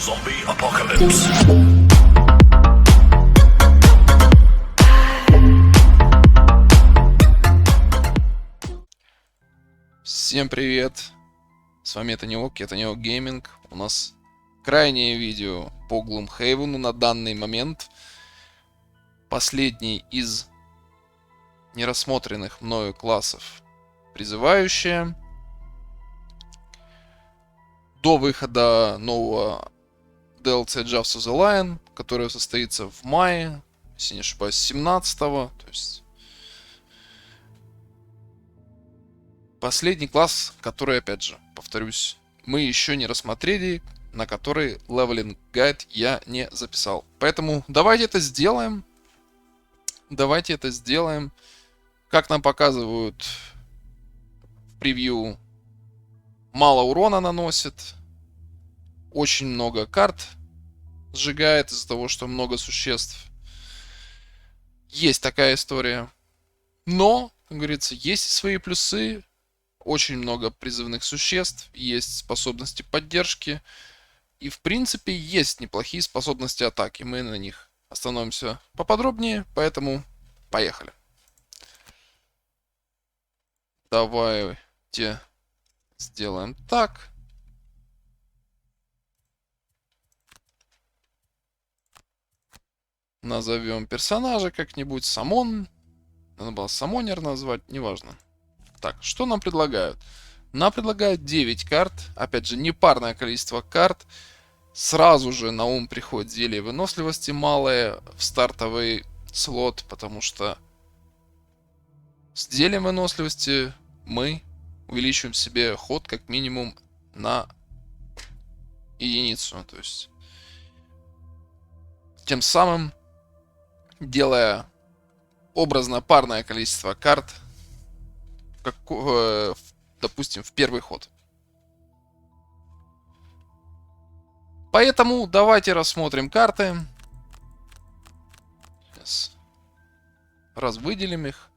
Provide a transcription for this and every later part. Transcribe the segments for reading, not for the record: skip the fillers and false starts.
Zombie apocalypse. Всем привет! С вами это Неок Гейминг. У нас крайнее видео по Gloomhaven на данный момент. Последний из нерассмотренных мною классов призывающие. До выхода нового DLC Jaws of the Lion, который состоится в мае, если не ошибаюсь, 17-го. То есть последний класс, который, опять же, повторюсь, мы еще не рассмотрели, на который левелинг гайд я не записал. Поэтому давайте это сделаем. Давайте это сделаем. Как нам показывают в превью, мало урона наносит. Очень много карт сжигает из-за того, что много существ. Есть такая история. Но, как говорится, есть и свои плюсы. Очень много призывных существ, есть способности поддержки. И, в принципе, есть неплохие способности атаки. Мы на них остановимся поподробнее, поэтому поехали. Давайте сделаем так. Назовем персонажа как-нибудь. Самон. Надо было Самонер назвать, неважно. Так, что нам предлагают? Нам предлагают 9 карт. Опять же, непарное количество карт. Сразу же на ум приходит зелье выносливости малое в стартовый слот, потому что с зельем выносливости мы увеличиваем себе ход как минимум на единицу. То есть тем самым, делая образно парное количество карт, как, допустим, в первый ход. Поэтому давайте рассмотрим карты. Сейчас выделим их.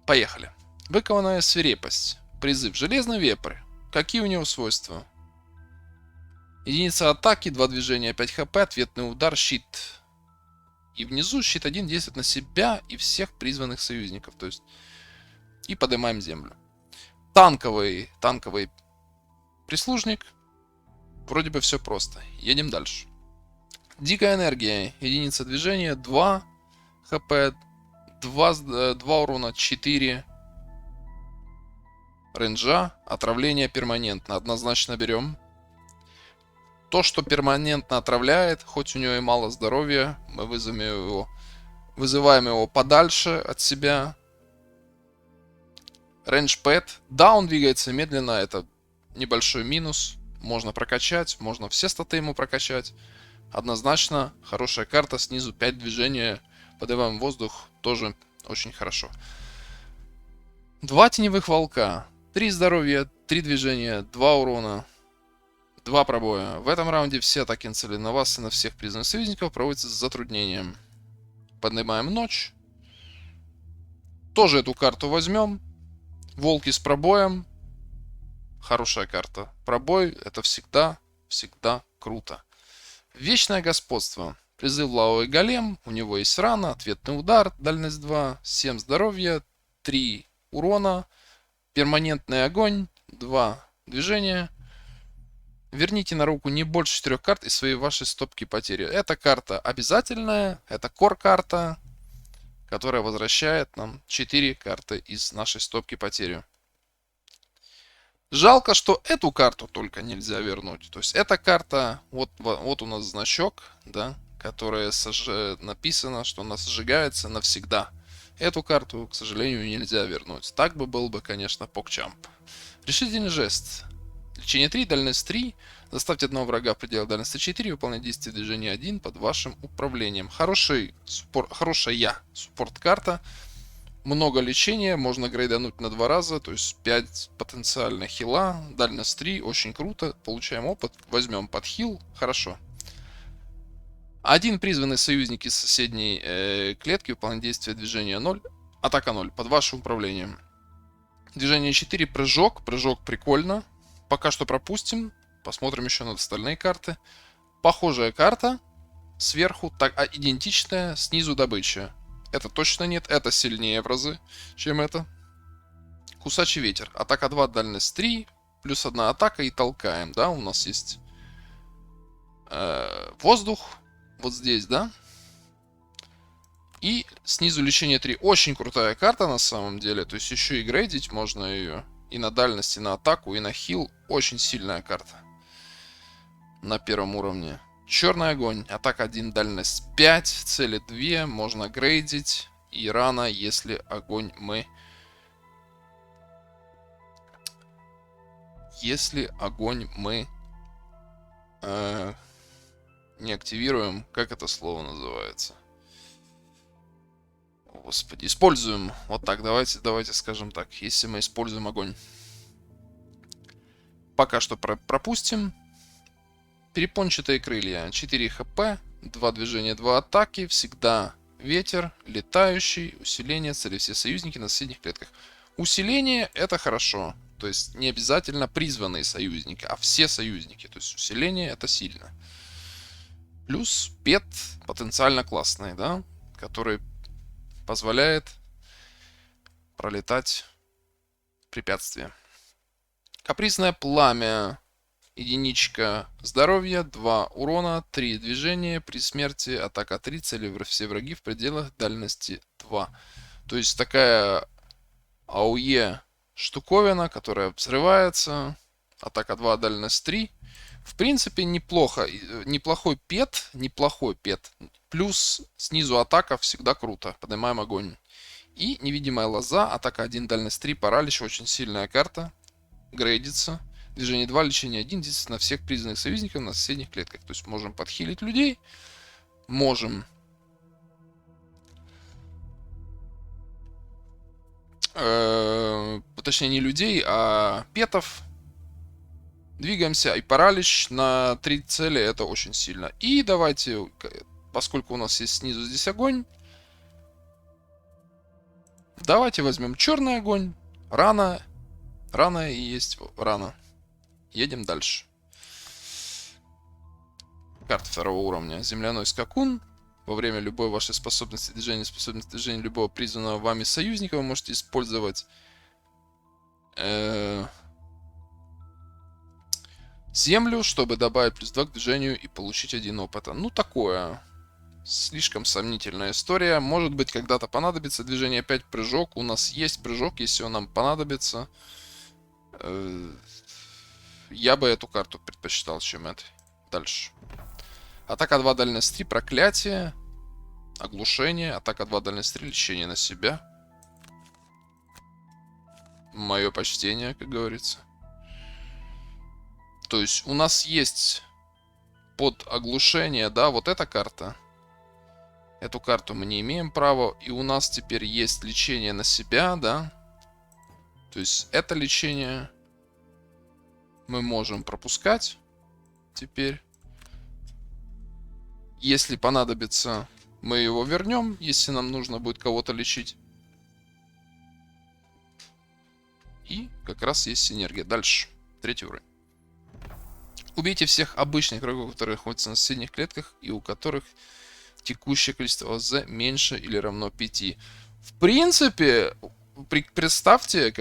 Поехали. Выкованная свирепость. Призыв. Железный вепрь. Какие у него свойства? Единица атаки, 2 движения, 5 хп, ответный удар, щит. И внизу щит 1 действует на себя и всех призванных союзников. То есть и поднимаем землю. Танковый прислужник. Вроде бы все просто. Едем дальше. Дикая энергия. Единица движения, 2 хп, 2 урона, 4 рейнджа. Отравление перманентно. Однозначно берем. То, что перманентно отравляет, хоть у него и мало здоровья, мы вызываем его подальше от себя. Range Pad. Да, он двигается медленно, это небольшой минус. Можно прокачать, можно все статы ему прокачать. Однозначно, хорошая карта. Снизу 5 движения. Поднимаем воздух. Тоже очень хорошо. 2 теневых волка. 3 здоровья, 3 движения, 2 урона, 2 пробоя. В этом раунде все атаки нацелены на вас и на всех призванных союзников проводятся с затруднением. Поднимаем ночь. Тоже эту карту возьмем. Волки с пробоем. Хорошая карта. Пробой — это всегда круто. Вечное господство. Призыв лавовый голем. У него есть рана, ответный удар, дальность 2, 7 здоровья, 3 урона, перманентный огонь, 2 движения. Верните на руку не больше 4 карт из своей вашей стопки потери. Эта карта обязательная. Это кор-карта, которая возвращает нам 4 карты из нашей стопки потери. Жалко, что эту карту только нельзя вернуть. То есть эта карта, вот у нас значок, да, которая написано, что она сжигается навсегда. Эту карту, к сожалению, нельзя вернуть. Так бы был бы, конечно, покчамп. Решительный жест. Лечение 3, дальность 3. Заставьте одного врага в пределах дальности 4 выполнять действие движения 1 под вашим управлением. Хорошая суппорт-карта. Много лечения, можно грейдануть на 2 раза, то есть 5 потенциально хила, дальность 3, очень круто, получаем опыт, возьмем под хил, хорошо. Один призванный союзник из соседней клетки выполняет действие движения 0, атака 0, под вашим управлением. Движение 4, прыжок, прыжок прикольно, пока что пропустим, Посмотрим еще на остальные карты. Похожая карта. Сверху идентичная, снизу добыча. Это точно нет, это сильнее в разы, чем это. Кусачий ветер. Атака 2, дальность 3. Плюс 1 атака и толкаем, да? У нас есть воздух. Вот здесь, да? И снизу лечение 3. Очень крутая карта на самом деле. То есть еще и грейдить можно ее. И на дальность, и на атаку, и на хил. Очень сильная карта. На первом уровне. Черный огонь. Атака 1, дальность 5. Цели 2. Можно грейдить. И рано, если огонь мы... Если огонь мы... не активируем. Как это слово называется? Господи, используем. Вот так, давайте скажем так. Если мы используем огонь. Пока что пропустим. Перепончатые крылья. 4 хп, 2 движения, 2 атаки. Всегда ветер, летающий, усиление, цели все союзники на соседних клетках. Усиление это хорошо. То есть не обязательно призванные союзники, а все союзники. То есть усиление это сильно. Плюс пет потенциально классный, да? Который позволяет пролетать препятствия. Капризное пламя. Единичка здоровья, 2 урона, 3 движения. При смерти атака 3, цели все враги в пределах дальности 2. То есть такая АОЕ штуковина, которая взрывается. Атака 2, дальность 3. В принципе, неплохо. Неплохой пет. Плюс снизу атака всегда круто. Поднимаем огонь. И невидимая лоза. Атака 1, дальность 3. Паралич. Очень сильная карта. Грейдится. Движение 2, лечение 1. Здесь на всех призванных союзников на соседних клетках. То есть можем подхилить людей. Можем... точнее, не людей, а петов. Двигаемся. И паралич на 3 цели. Это очень сильно. И давайте, поскольку у нас есть снизу здесь огонь, давайте возьмем черный огонь. Рано. Рано и есть рано. Едем дальше. Карта второго уровня. Земляной скакун. Во время любой вашей способности движения любого призванного вами союзника вы можете использовать землю, чтобы добавить плюс 2 к движению и получить 1 опыта. Ну, такое. Слишком сомнительная история. Может быть, когда-то понадобится движение 5, прыжок. У нас есть прыжок, если он нам понадобится. Я бы эту карту предпочитал, чем это. Дальше. Атака 2, дальность 3, проклятие. Оглушение. Атака 2, дальность 3, лечение на себя. Мое почтение, как говорится. То есть у нас есть под оглушение, да, вот эта карта. Эту карту мы не имеем права. И у нас теперь есть лечение на себя, да. То есть это лечение мы можем пропускать теперь. Если понадобится, мы его вернем, если нам нужно будет кого-то лечить. И как раз есть синергия. Дальше. 3-й уровень. Убейте всех обычных игроков, которые находятся на соседних клетках и у которых текущее количество ОЗ меньше или равно 5. В принципе, представьте,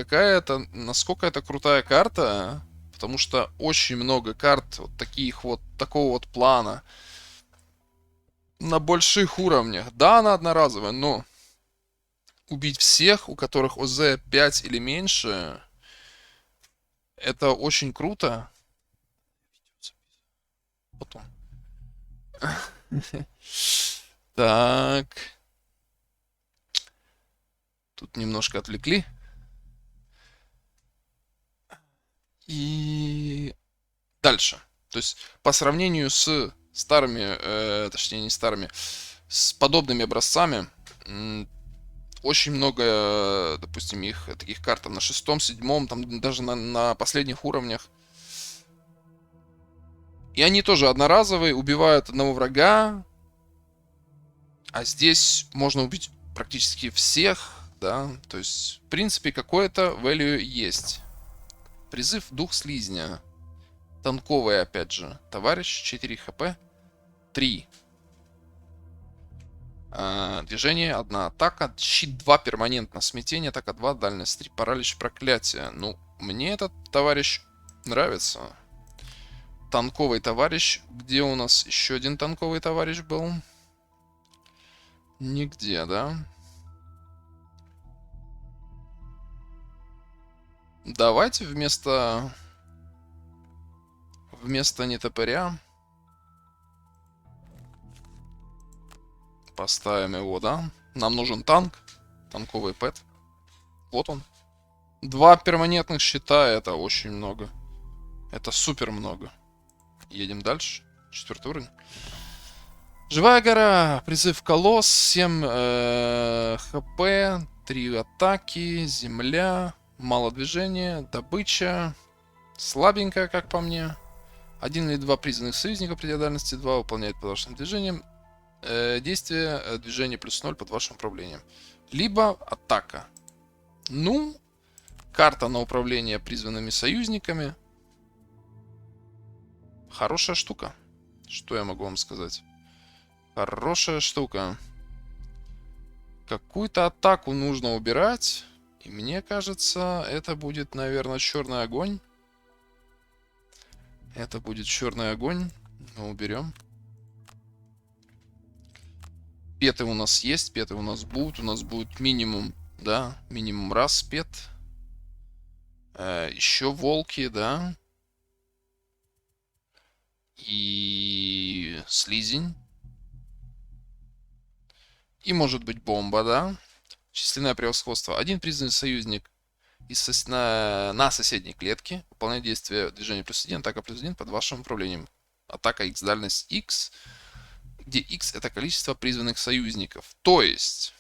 насколько это крутая карта. Потому что очень много карт вот такого вот плана. На больших уровнях. Да, она одноразовая, но убить всех, у которых ОЗ 5 или меньше, это очень круто. Потом. Так. Тут немножко отвлекли. И дальше. То есть по сравнению с старыми, точнее не старыми, с подобными образцами, очень много, допустим, их таких карт там на 6-м, 7-м, там даже на последних уровнях. И они тоже одноразовые, убивают одного врага. А здесь можно убить практически всех, да. То есть, в принципе, какое-то value есть. Призыв дух слизня. Танковый, опять же, товарищ, 4 хп, 3 движение, 1 атака, щит 2, перманентно, смятение, атака 2, дальность 3, паралич, проклятие. Ну, мне этот товарищ нравится. Танковый товарищ. Где у нас еще один танковый товарищ был? Нигде, да? Давайте вместо нетопыря поставим его, да? Нам нужен танк. Танковый пэт. Вот он. 2 перманентных щита, это очень много. Это супер много. Едем дальше. 4 уровень. Живая гора. Призыв колосс. 7 хп. 3 атаки. Земля. Мало движения. Добыча. Слабенькая, как по мне. 1 или 2 призванных союзников при дальности 2 выполняет под вашим движением. Действие движения плюс 0 под вашим управлением. Либо атака. Ну, карта на управление призванными союзниками. Хорошая штука. Что я могу вам сказать? Хорошая штука. Какую-то атаку нужно убирать. И мне кажется, это будет, наверное, черный огонь. Это будет черный огонь. Мы уберем. Петы у нас есть, петы у нас будут. У нас будет минимум, да, минимум раз пет. Еще волки, да. И слизень. И может быть бомба, да. Численное превосходство. Один призванный союзник на соседней клетке выполняет действие движения плюс 1, атака плюс 1 под вашим управлением. Атака X, дальность X, где X это количество призванных союзников. То есть,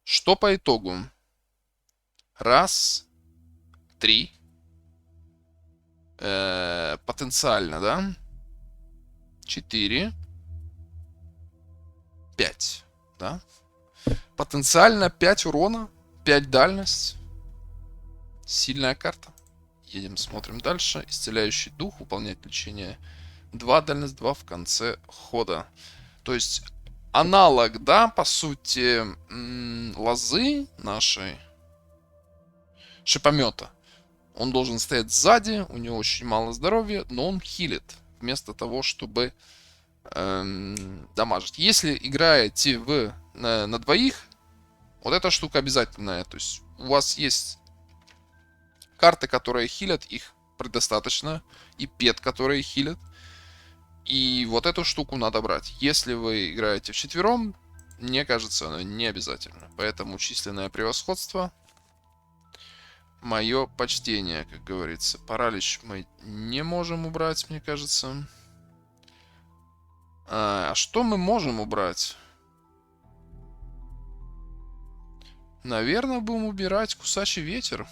что по итогу? Раз, 3, потенциально, да? 4, 5, да? Потенциально 5 урона, 5 дальность. Сильная карта. Едем, смотрим дальше. Исцеляющий дух, выполняет лечение 2, дальность 2 в конце хода. То есть аналог, да, по сути, лозы нашей шипомета. Он должен стоять сзади, у него очень мало здоровья, но он хилит вместо того, чтобы дамажить. Если играете на двоих, вот эта штука обязательная. То есть у вас есть карты, которые хилят, их предостаточно. И пет, которые хилят. И вот эту штуку надо брать. Если вы играете вчетвером, мне кажется, оно не обязательно. Поэтому численное превосходство. Мое почтение, как говорится. Паралич мы не можем убрать, мне кажется. А что мы можем убрать? Наверное, будем убирать кусачий ветер.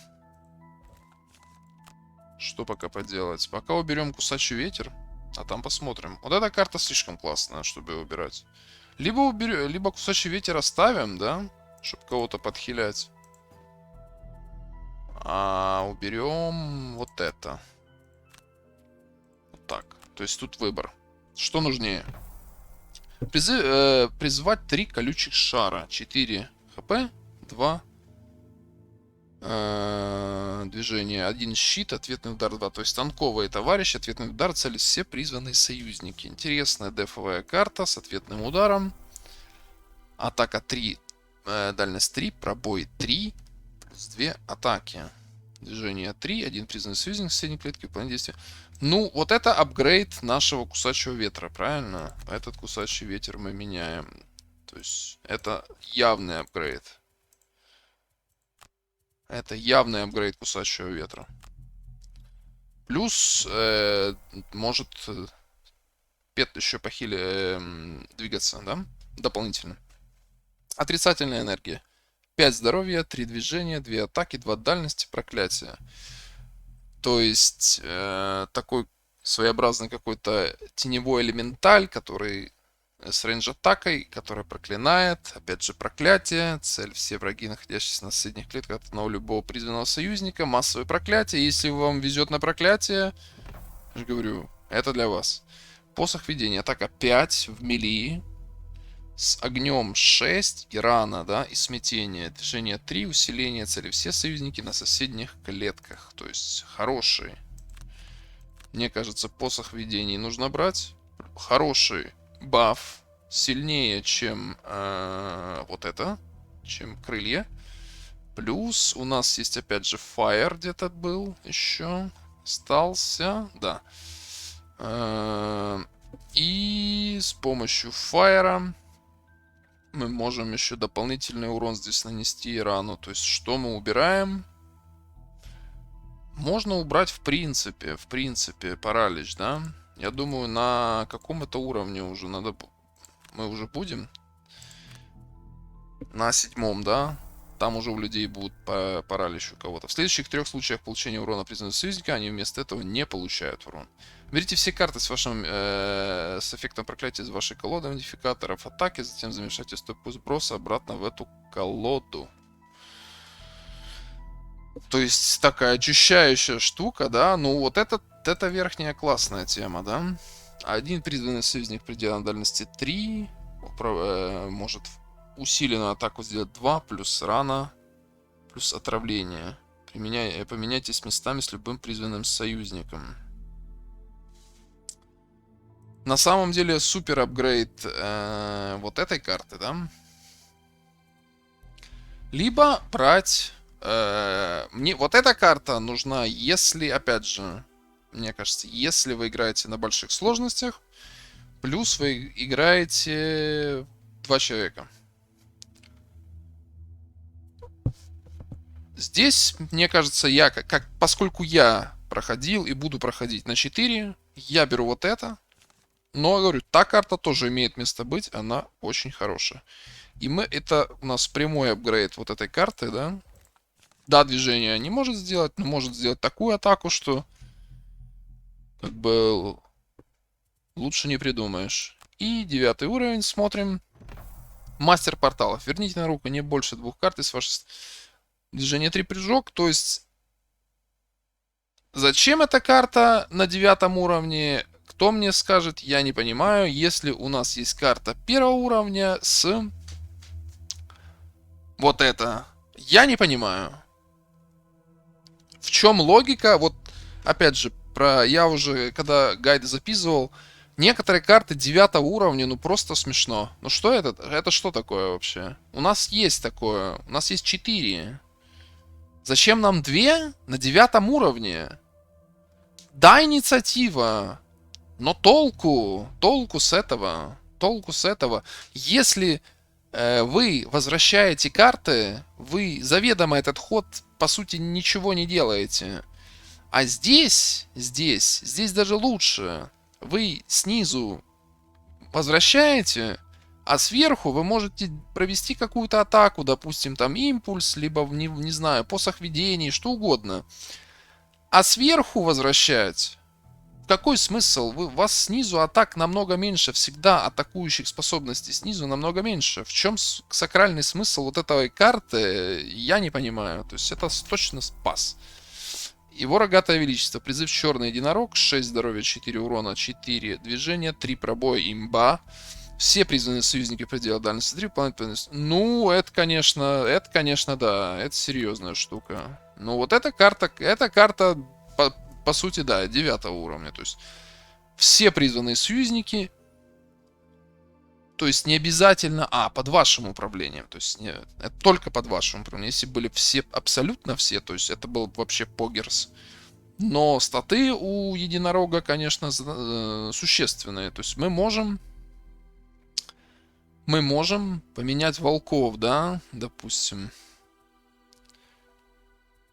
Что пока поделать? Пока уберем кусачий ветер, а там посмотрим. Вот эта карта слишком классная, чтобы ее убирать. Либо кусачий ветер оставим, да? Чтобы кого-то подхилять. А уберем вот это. Вот так. То есть тут выбор. Что нужнее? Призвать 3 колючих шара. 4 хп. 2 движения, 1 щит, ответный удар 2. То есть танковые товарищи, ответный удар, цели все призванные союзники. Интересная дефовая карта с ответным ударом. Атака 3, дальность 3, пробой 3, плюс 2 атаки. Движение 3, 1 призванный союзник в соседней клетке, выполнение действия. Ну, вот это апгрейд нашего кусачего ветра, правильно? Этот кусачий ветер мы меняем. То есть это явный апгрейд. Это явный апгрейд кусачего ветра. Плюс может пет еще двигаться, да? Дополнительно. Отрицательная энергия. 5 здоровья, 3 движения, 2 атаки, 2 дальности, проклятия. То есть такой своеобразный какой-то теневой элементаль, который с рейндж-атакой, которая проклинает. Опять же, проклятие. Цель: все враги, находящиеся на соседних клетках от одного любого призванного союзника. Массовое проклятие. Если вам везет на проклятие, Я же говорю, это для вас. Посох видения. Атака 5 в мили. С огнем 6 и рана, да, и смятение. Движение 3, усиление цели. Все союзники на соседних клетках. То есть хороший. Мне кажется, посох видений нужно брать. Хороший баф. Сильнее, чем вот это. Чем крылья. Плюс у нас есть опять же Fire где-то был еще. Остался. Да. И с помощью Fire мы можем еще дополнительный урон здесь нанести и рану. То есть что мы убираем? Можно убрать в принципе паралич, да? Я думаю, на каком-то уровне уже надо... Мы уже будем. На 7, да? Там уже у людей будут паралич у кого-то. В следующих 3 случаях получения урона признанного союзника они вместо этого не получают урон. Берите все карты с вашим с эффектом проклятия из вашей колоды модификаторов атаки, затем замешайте стопку сброса обратно в эту колоду. То есть такая очищающая штука, да? Ну вот это верхняя классная тема, да? Один призванный союзник пределом дальности 3 может усиленную атаку сделать 2, плюс рана, плюс отравление. Поменяйтесь местами с любым призванным союзником. На самом деле супер апгрейд вот этой карты, да? Либо брать... мне вот эта карта нужна, если, опять же, мне кажется, если вы играете на больших сложностях, плюс вы играете 2 человека. Здесь, мне кажется, я, поскольку я проходил и буду проходить на 4, я беру вот это. Но, говорю, та карта тоже имеет место быть, она очень хорошая. И это у нас прямой апгрейд вот этой карты, да. Да, движение не может сделать, но может сделать такую атаку, что как бы лучше не придумаешь. И 9 уровень, смотрим. Мастер порталов. Верните на руку не больше 2 карт из вашей... Движение 3 прыжок, то есть... Зачем эта карта на 9 уровне? Кто мне скажет, я не понимаю. Если у нас есть карта 1 уровня с... Вот это. Я не понимаю. В чем логика? Вот, опять же, я уже, когда гайды записывал, некоторые карты 9 уровня, ну просто смешно. Ну что это? Это что такое вообще? У нас есть такое. У нас есть 4. Зачем нам 2 на 9 уровне? Да, инициатива. Но толку с этого. Толку с этого. Если вы возвращаете карты, вы заведомо этот ход, по сути, ничего не делаете. А здесь даже лучше. Вы снизу возвращаете, а сверху вы можете провести какую-то атаку, допустим, там импульс, либо, не знаю, посох видений, что угодно. А сверху возвращать... Какой смысл? У вас снизу атак намного меньше. Всегда атакующих способностей снизу намного меньше. В чем сакральный смысл вот этой карты, я не понимаю. То есть это точно спас. Его рогатое величество. Призыв черный единорог. 6 здоровья, 4 урона, 4 движения, 3 пробоя, имба. Все призванные союзники предела дальности 3 выполняют... Ну, это, конечно, да. Это серьезная штука. Ну, вот эта карта по сути, да, 9 уровня. То есть все призванные союзники, то есть не обязательно, под вашим управлением. То есть это только под вашим управлением. Если были все, абсолютно все, то есть это был вообще погерс. Но статы у единорога, конечно, существенные. То есть мы можем поменять волков, да, допустим.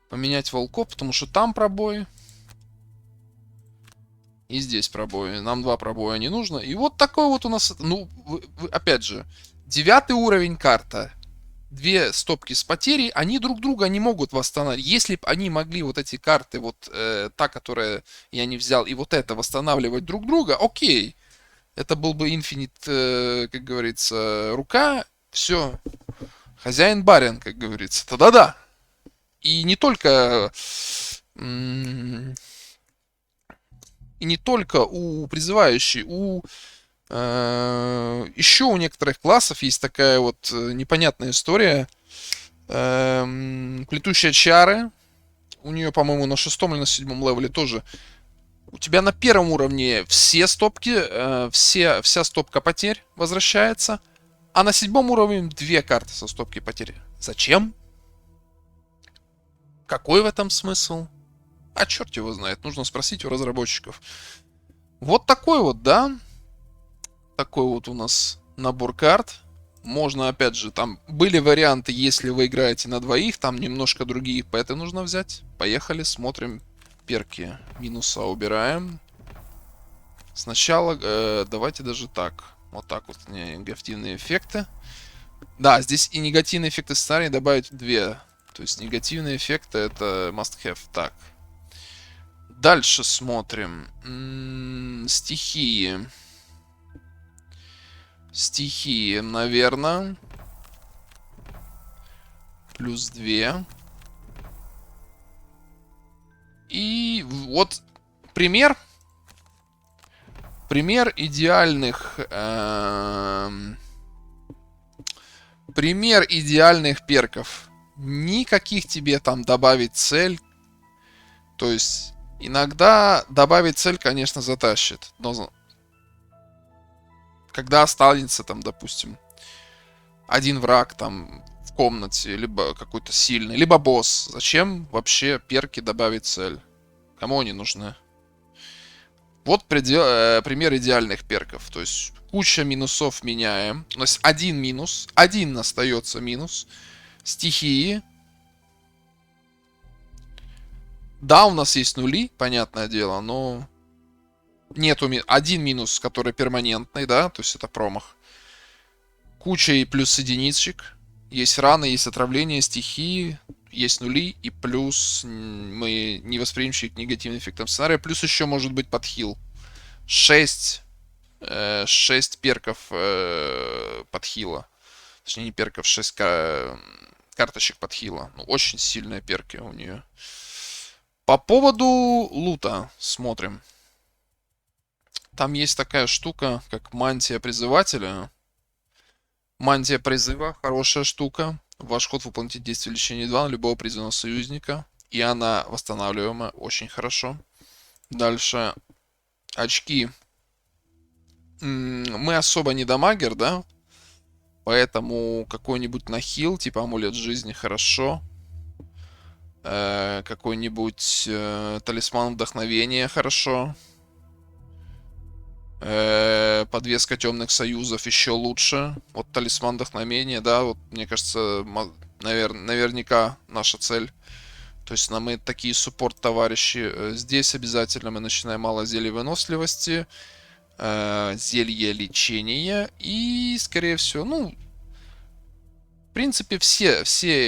Поменять волков, потому что там пробой. И здесь пробои. Нам 2 пробоя не нужно. И вот такой вот у нас... Ну, опять же, 9 уровень карта. 2 стопки с потерей. Они друг друга не могут восстанавливать. Если бы они могли вот эти карты, вот та, которая я не взял, и вот это восстанавливать друг друга, окей. Это был бы Infinite, как говорится, рука. Все. Хозяин-барин, как говорится. Тогда да. И не только... И не только у призывающей, еще у некоторых классов есть такая вот непонятная история. Плетущие чары. У нее, по-моему, на 6 или на 7 левеле тоже. У тебя на 1 уровне все стопки, вся стопка потерь возвращается. А на 7 уровне 2 карты со стопки потерь. Зачем? Какой в этом смысл? А черт его знает. Нужно спросить у разработчиков. Вот такой вот, да? Такой вот у нас набор карт. Можно, опять же, там были варианты, если вы играете на двоих, там немножко другие пэты нужно взять. Поехали, смотрим перки. Минуса убираем. Сначала давайте даже так. Вот так вот негативные эффекты. Да, здесь и негативные эффекты сценария добавить 2. То есть негативные эффекты это must have. Так. Дальше смотрим. Стихии. Стихии, наверное. Плюс 2. И вот пример. Пример идеальных... пример идеальных перков. Никаких тебе там добавить цель. То есть иногда добавить цель, конечно, затащит. Но когда останется там, допустим, один враг там в комнате, либо какой-то сильный, либо босс, зачем вообще перки добавить цель? Кому они нужны? Вот пример идеальных перков. То есть куча минусов меняем. У нас один минус, один остается минус. Стихии. Да, у нас есть нули, понятное дело, но нету один минус, который перманентный, да, то есть это промах. Куча и плюс единичек. Есть раны, есть отравление, стихии, есть нули и плюс мы не восприимчивы к негативным эффектам сценария. Плюс еще может быть подхил. 6 перков подхила. Точнее, не перков, 6 карточек подхила. Ну, очень сильные перки у нее. По поводу лута смотрим. Там есть такая штука, как мантия призывателя. Мантия призыва, хорошая штука. Ваш ход выполнит действие лечения 2 на любого призванного союзника. И она восстанавливаемая, очень хорошо. Дальше. Очки. Мы особо не дамагер, да? Поэтому какой-нибудь нахил, типа амулет жизни, хорошо. Какой-нибудь талисман вдохновения, хорошо. Подвеска темных союзов еще лучше. Вот талисман вдохновения, да, вот мне кажется, наверняка наша цель. То есть мы такие суппорт-товарищи. Здесь обязательно мы начинаем мало зелья выносливости, зелье лечения и, скорее всего, ну, в принципе, все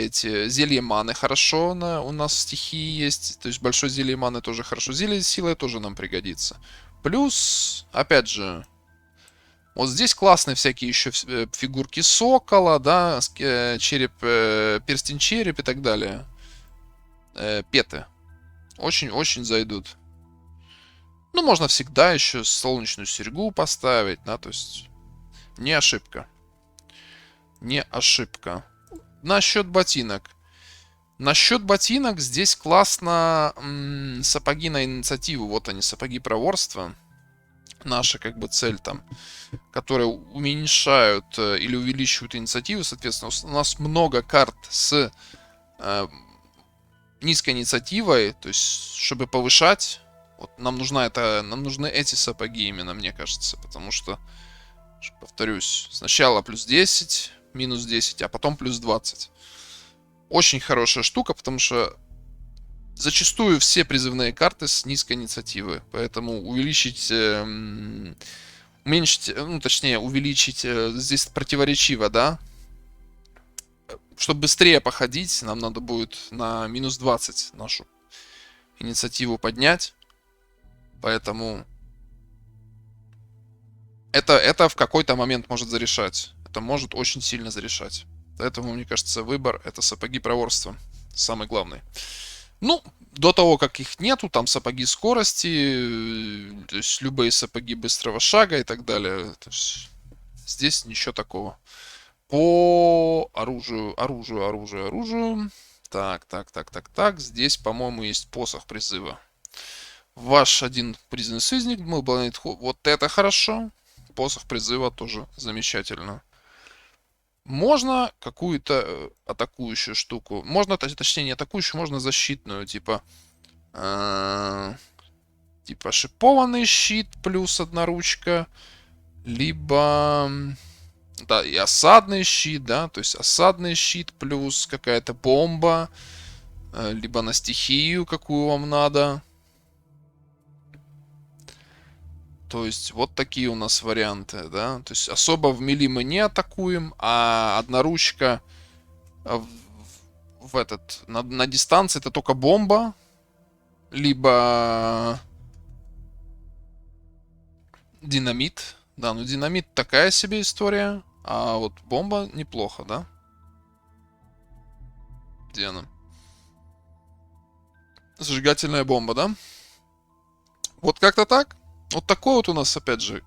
эти зелья маны хорошо у нас стихии есть. То есть большое зелье маны тоже хорошо. Зелье силы тоже нам пригодится. Плюс, опять же, вот здесь классные всякие еще фигурки сокола, да, череп, перстень череп и так далее. Петы. Очень-очень зайдут. Ну, можно всегда еще солнечную серьгу поставить, да, то есть не ошибка. Не ошибка. Насчет ботинок. Насчет ботинок здесь классно сапоги на инициативу. Вот они, сапоги проворства. Наша как бы цель там, которые уменьшают или увеличивают инициативу. Соответственно, у нас много карт с низкой инициативой. То есть, чтобы повышать, вот нам нужны эти сапоги именно, мне кажется. Потому что, повторюсь, сначала плюс 10, минус 10, а потом плюс 20. Очень хорошая штука, потому что зачастую все призывные карты с низкой инициативы. Поэтому увеличить, уменьшить, ну точнее увеличить, здесь противоречиво, да. Чтобы быстрее походить, нам надо будет на минус 20 нашу инициативу поднять. Поэтому это в какой-то момент может зарешать. Это может очень сильно зарешать. Поэтому, мне кажется, выбор — это сапоги проворства. Самый главный. Ну, до того, как их нету, там сапоги скорости, то есть любые сапоги быстрого шага и так далее. То есть здесь ничего такого. По оружию. Так. Здесь, по-моему, есть посох призыва. Ваш один призванный союзник, вот это хорошо. Посох призыва тоже замечательно. Можно какую-то атакующую штуку. Можно, точнее, не атакующую, можно защитную, типа шипованный щит плюс одна ручка, либо да, и осадный щит, да, то есть осадный щит плюс какая-то бомба, либо на стихию, какую вам надо. То есть вот такие у нас варианты, да. То есть особо в мили мы не атакуем, а одноручка на дистанции это только бомба, либо динамит. Да, ну динамит такая себе история, а вот бомба неплохо, да? Где она? Зажигательная бомба, да? Вот как-то так. Вот такой вот у нас, опять же,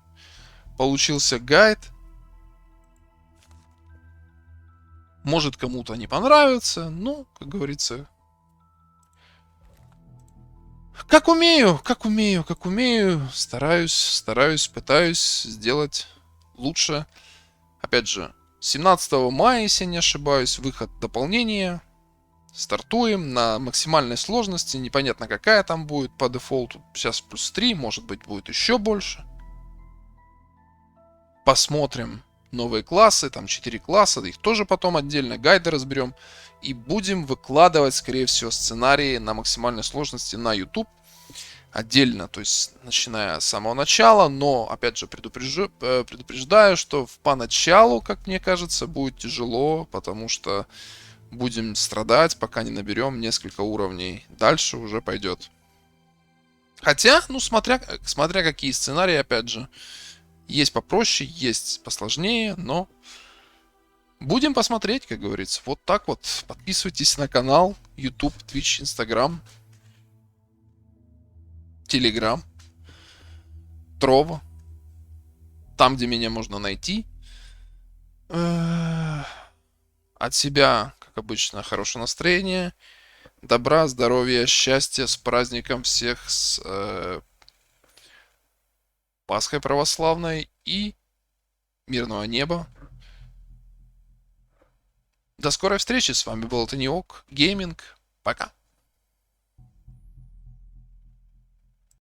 получился гайд. Может, кому-то не понравится, ну, как говорится, как умею. Стараюсь, пытаюсь сделать лучше. Опять же, 17 мая, если не ошибаюсь, выход дополнения. Стартуем на максимальной сложности. Непонятно, какая там будет по дефолту. Сейчас плюс 3, может быть, будет еще больше. Посмотрим новые классы, там 4 класса, их тоже потом отдельно гайды разберем. И будем выкладывать, скорее всего, сценарии на максимальной сложности на YouTube. Отдельно, то есть начиная с самого начала, но опять же предупреждаю, что поначалу, как мне кажется, будет тяжело, потому что будем страдать, пока не наберем несколько уровней. Дальше уже пойдет. Хотя, ну, смотря какие сценарии, опять же. Есть попроще, есть посложнее, но будем посмотреть, как говорится. Вот так вот. Подписывайтесь на канал, YouTube, Twitch, Instagram, Telegram, Trovo. Там, где меня можно найти. От себя, как обычно, хорошее настроение. Добра, здоровья, счастья, с праздником всех, с Пасхой православной и мирного неба. До скорой встречи, с вами был Таниок Гейминг. Пока.